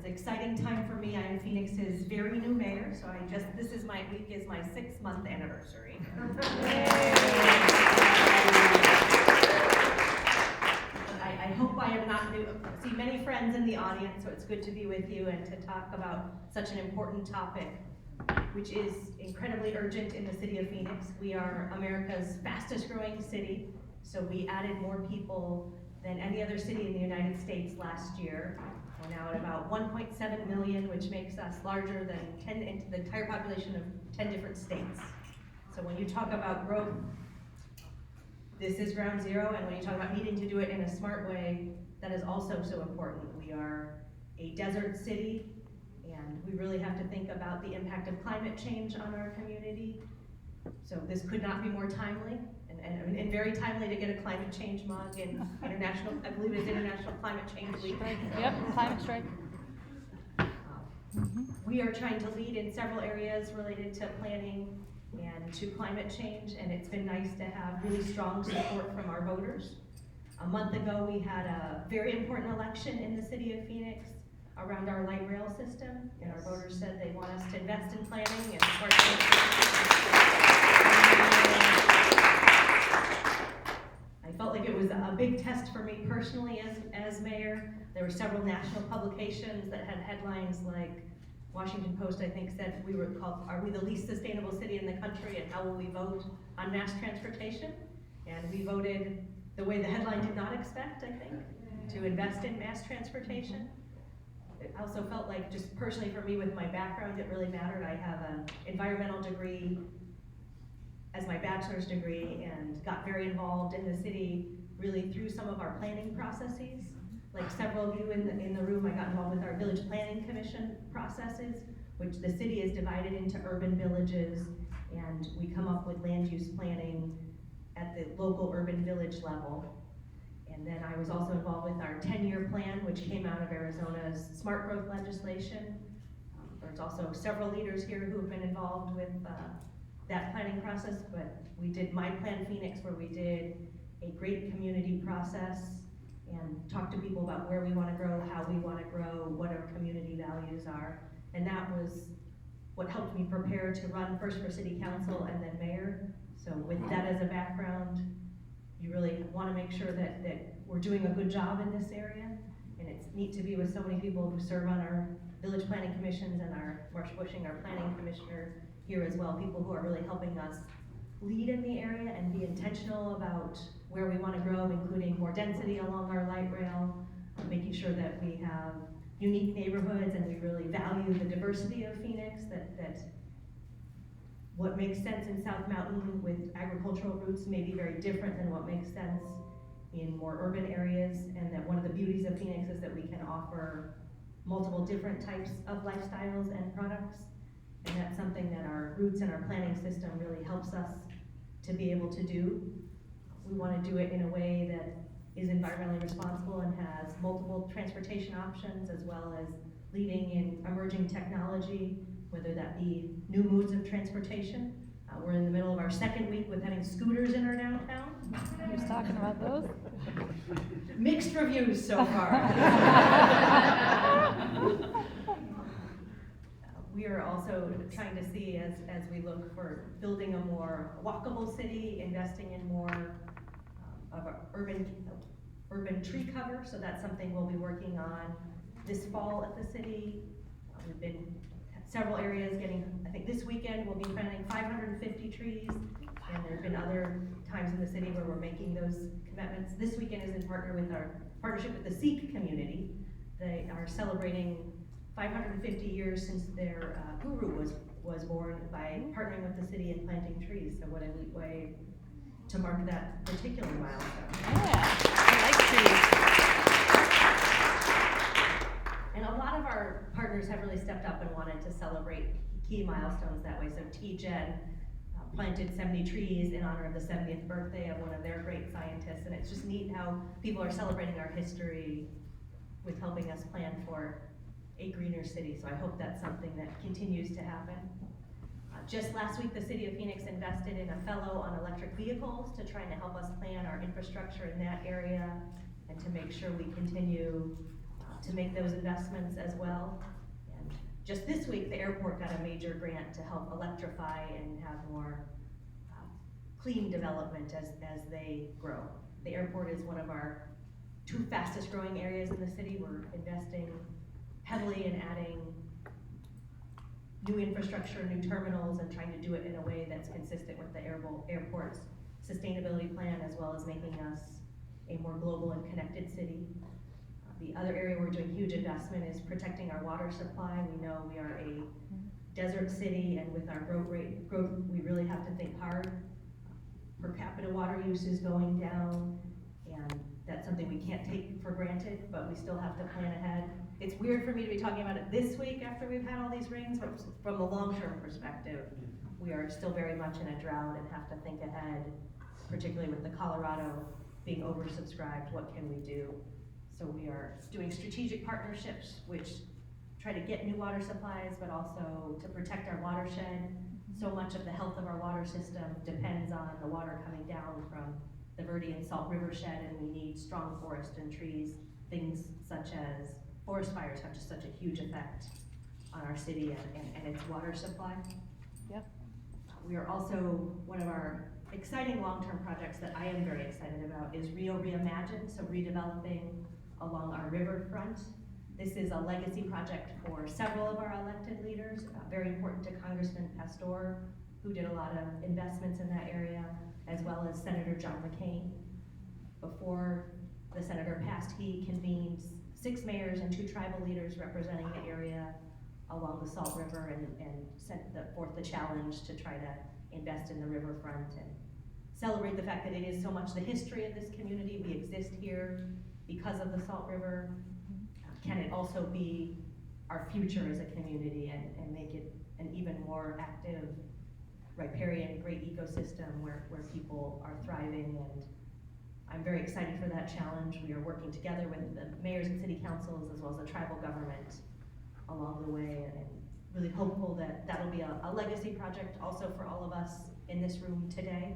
It's an exciting time for me. I am Phoenix's very new mayor, so this is my week is my 6-month anniversary. I hope I am not new. I see many friends in the audience, so it's good to be with you and to talk about such an important topic, which is incredibly urgent in the city of Phoenix. We are America's fastest growing city, so we added more people than any other city in the United States last year. We're now at about 1.7 million, which makes us larger than the entire population of 10 different states. So when you talk about growth, this is ground zero, and when you talk about needing to do it in a smart way, that is also so important. We are a desert city, and we really have to think about the impact of climate change on our community. So this could not be more timely, and very timely to get a climate change mug in international, I believe it's International Climate Change Week. Yep, climate strike. We are trying to lead in several areas related to planning and to climate change, and it's been nice to have really strong support from our voters. A month ago, we had a very important election in the city of Phoenix around our light rail system, and our voters said they want us to invest in planning and support. I felt like it was a big test for me personally as mayor. There were several national publications that had headlines like Washington Post, I think, said we were called, "Are we the least sustainable city in the country, and how will we vote on mass transportation?" And we voted the way the headline did not expect, I think, to invest in mass transportation. It also felt like, just personally for me with my background, it really mattered. I have an environmental degree as my bachelor's degree and got very involved in the city really through some of our planning processes. Like several of you in the room, I got involved with our village planning commission processes, which the city is divided into urban villages, and we come up with land use planning at the local urban village level. And then I was also involved with our 10-year plan, which came out of Arizona's smart growth legislation. There's also several leaders here who have been involved with that planning process, but we did My Plan Phoenix, where we did a great community process and talk to people about where we want to grow, how we want to grow, what our community values are. And that was what helped me prepare to run first for city council and then mayor. So with that as a background, you really want to make sure that we're doing a good job in this area. And it's neat to be with so many people who serve on our village planning commissions and Marsh Bushing, our planning commissioner here as well, people who are really helping us lead in the area and be intentional about where we want to grow, including more density along our light rail, making sure that we have unique neighborhoods and we really value the diversity of Phoenix, that what makes sense in South Mountain with agricultural roots may be very different than what makes sense in more urban areas, and that one of the beauties of Phoenix is that we can offer multiple different types of lifestyles and products, and that's something that our roots and our planning system really helps us to be able to do. We want to do it in a way that is environmentally responsible and has multiple transportation options, as well as leading in emerging technology, whether that be new modes of transportation. We're in the middle of our second week with having scooters in our downtown. Who's talking about those? Mixed reviews so far. We are also trying to see, as we look for building a more walkable city, investing in more of an urban tree cover. So that's something we'll be working on this fall at the city. We've been several areas I think this weekend we'll be planting 550 trees, and there have been other times in the city where we're making those commitments. This weekend is in partnership with the Sikh community. They are celebrating 550 years since their guru was born by partnering with the city and planting trees. So what a neat way to mark that particular milestone. Yeah, I like trees. And a lot of our partners have really stepped up and wanted to celebrate key milestones that way. So TGen planted 70 trees in honor of the 70th birthday of one of their great scientists. And it's just neat how people are celebrating our history with helping us plan for a greener city. So I hope that's something that continues to happen. Just last week, the city of Phoenix invested in a fellow on electric vehicles to try to help us plan our infrastructure in that area and to make sure we continue to make those investments as well. And just this week, the airport got a major grant to help electrify and have more clean development as they grow. The airport is one of our 2 fastest growing areas in the city. We're investing heavily in adding new infrastructure, new terminals, and trying to do it in a way that's consistent with the airport's sustainability plan, as well as making us a more global and connected city. The other area we're doing huge investment is protecting our water supply. We know we are a desert city, and with our growth, we really have to think hard. Per capita water use is going down, and that's something we can't take for granted, but we still have to plan ahead. It's weird for me to be talking about it this week after we've had all these rains, but from the long-term perspective, we are still very much in a drought and have to think ahead, particularly with the Colorado being oversubscribed. What can we do? So we are doing strategic partnerships, which try to get new water supplies, but also to protect our watershed. So much of the health of our water system depends on the water coming down from the Verde and Salt River shed, and we need strong forest and trees. Things such as forest fires have just such a huge effect on our city and its water supply. Yep. We are also, one of our exciting long-term projects that I am very excited about is Rio Reimagined, so redeveloping along our riverfront. This is a legacy project for several of our elected leaders, very important to Congressman Pastor, who did a lot of investments in that area, as well as Senator John McCain. Before the senator passed, he convened 6 mayors and 2 tribal leaders representing the area along the Salt River and sent forth the challenge to try to invest in the riverfront and celebrate the fact that it is so much the history of this community. We exist here because of the Salt River. Can it also be our future as a community and make it an even more active, riparian, great ecosystem where people are thriving? And I'm very excited for that challenge. We are working together with the mayors and city councils as well as the tribal government along the way, and really hopeful that that'll be a legacy project also for all of us in this room today.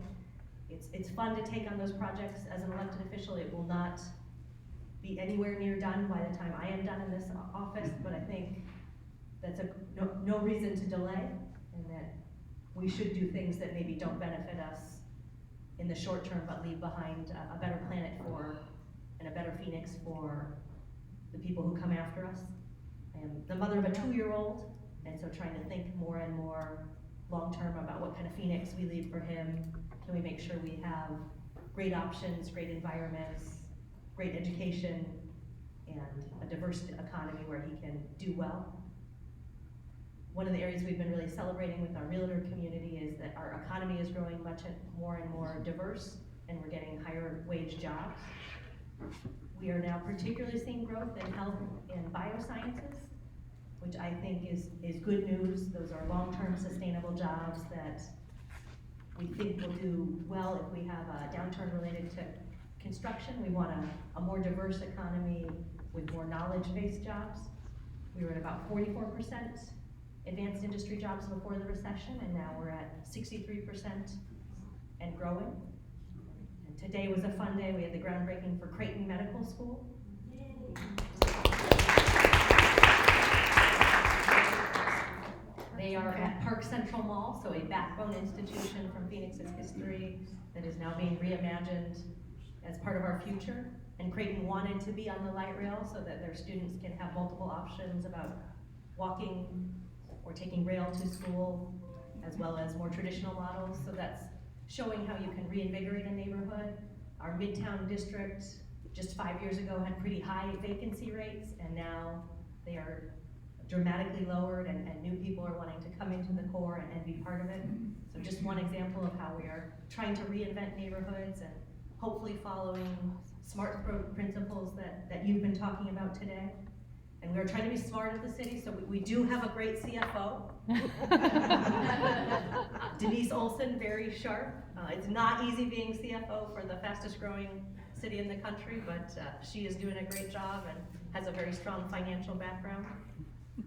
It's fun to take on those projects as an elected official. It will not be anywhere near done by the time I am done in this office, but I think that's no reason to delay, and that we should do things that maybe don't benefit us in the short term, but leave behind a better planet and a better Phoenix for the people who come after us. I am the mother of a 2-year-old, and so trying to think more and more long-term about what kind of Phoenix we leave for him. Can we make sure we have great options, great environments, great education, and a diverse economy where he can do well? One of the areas we've been really celebrating with our realtor community is that our economy is growing much more and more diverse, and we're getting higher wage jobs. We are now particularly seeing growth in health and biosciences, which I think is good news. Those are long-term sustainable jobs that we think will do well if we have a downturn related to construction. We want a more diverse economy with more knowledge-based jobs. We were at about 44% advanced industry jobs before the recession, and now we're at 63% and growing. And today was a fun day. We had the groundbreaking for Creighton Medical School. They are at Park Central Mall, so a backbone institution from Phoenix's history that is now being reimagined as part of our future. And Creighton wanted to be on the light rail so that their students can have multiple options about walking or taking rail to school, as well as more traditional models. So that's showing how you can reinvigorate a neighborhood. Our Midtown district just 5 years ago had pretty high vacancy rates, and now they are dramatically lowered, and new people are wanting to come into the core and be part of it. So just one example of how we are trying to reinvent neighborhoods and hopefully following smart principles that you've been talking about today. And we are trying to be smart at the city, so we do have a great CFO. Denise Olson, very sharp. It's not easy being CFO for the fastest growing city in the country, but she is doing a great job and has a very strong financial background.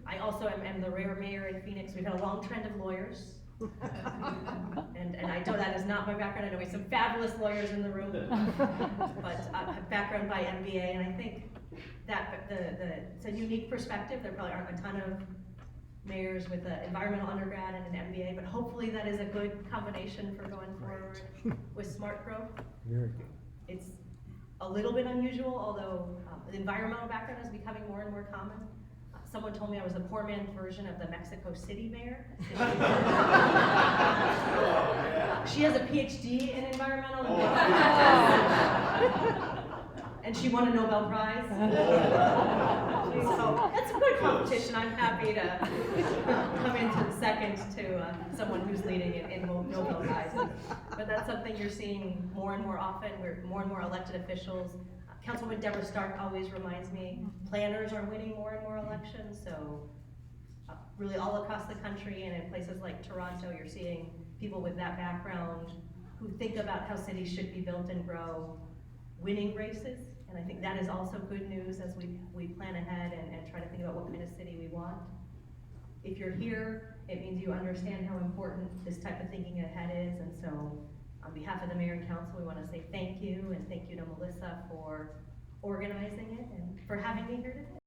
I also am the rare mayor in Phoenix. We've had a long trend of lawyers. and I know that is not my background. I know we have some fabulous lawyers in the room, but background by MBA, and I think it's a unique perspective. There probably aren't a ton of mayors with an environmental undergrad and an MBA, but hopefully that is a good combination for going forward with smart growth. Very good. It's a little bit unusual, although the environmental background is becoming more and more common. Someone told me I was the poor man's version of the Mexico City mayor. She has a PhD in environmental and she won a Nobel Prize. So that's a good competition. I'm happy to come into second to someone who's leading it in Nobel Prizes. But that's something you're seeing more and more often. We're more and more elected officials. Councilwoman Deborah Stark always reminds me, planners are winning more and more elections. So really all across the country and in places like Toronto, you're seeing people with that background who think about how cities should be built and grow, winning races. And I think that is also good news as we plan ahead and try to think about what kind of city we want. If you're here, it means you understand how important this type of thinking ahead is. And so on behalf of the mayor and council, we want to say thank you, and thank you to Melissa for organizing it and for having me here today.